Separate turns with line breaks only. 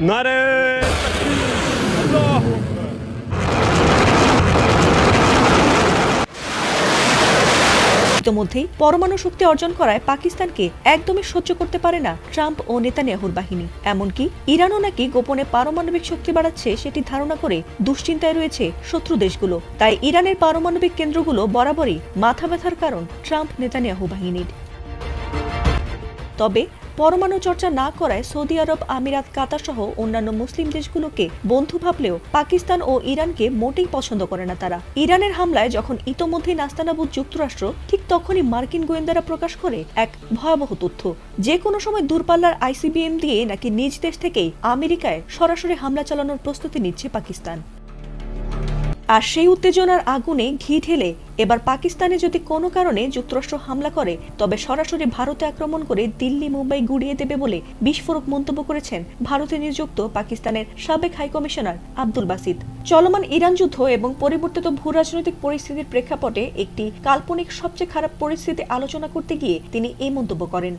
নারে
ইতোমধ্যেই পরমাণু শক্তি অর্জন করায় পাকিস্তানকে একদমই সহ্য করতে পারে না ট্রাম্প ও নেতানিয়াহুর বাহিনী। এমনকি ইরানও নাকি গোপনে পারমাণবিক শক্তি বাড়াচ্ছে সেটি ধারণা করে দুশ্চিন্তায় রয়েছে শত্রু দেশগুলো। তাই ইরানের পারমাণবিক কেন্দ্রগুলো বরাবরই মাথা ব্যথার কারণ ট্রাম্প নেতানিয়াহু বাহিনীর। তবে পরমাণু চর্চা না করায় সৌদি আরব, আমিরাত, কাতার সহ অন্যান্য মুসলিম দেশগুলোকে বন্ধু ভাবলেও পাকিস্তান ও ইরানকে মোটেই পছন্দ করে না তারা। ইরানের হামলায় যখন ইতোমধ্যেই নাস্তানাবুদ যুক্তরাষ্ট্র, ঠিক তখনই মার্কিন গোয়েন্দারা প্রকাশ করে এক ভয়াবহ তথ্য, যে কোনো সময় দূরপাল্লার আইসিবিএম দিয়ে নাকি নিজ দেশ থেকেই আমেরিকায় সরাসরি হামলা চালানোর প্রস্তুতি নিচ্ছে পাকিস্তান। আর সেই উত্তেজনার আগুনে ঘি ঢেলে এবার পাকিস্তানে যদি কোনো কারণে যুক্তরাষ্ট্র হামলা করে তবে সরাসরি ভারতে আক্রমণ করে দিল্লি, মুম্বাই গুড়িয়ে দেবে বলে বিস্ফোরক মন্তব্য করেছেন ভারতে নিযুক্ত পাকিস্তানের সাবেক হাইকমিশনার আব্দুল বাসিত। চলমান ইরান যুদ্ধ এবং পরিবর্তিত ভূ রাজনৈতিক পরিস্থিতির প্রেক্ষাপটে একটি কাল্পনিক সবচেয়ে খারাপ পরিস্থিতি আলোচনা করতে গিয়ে তিনি এই মন্তব্য করেন।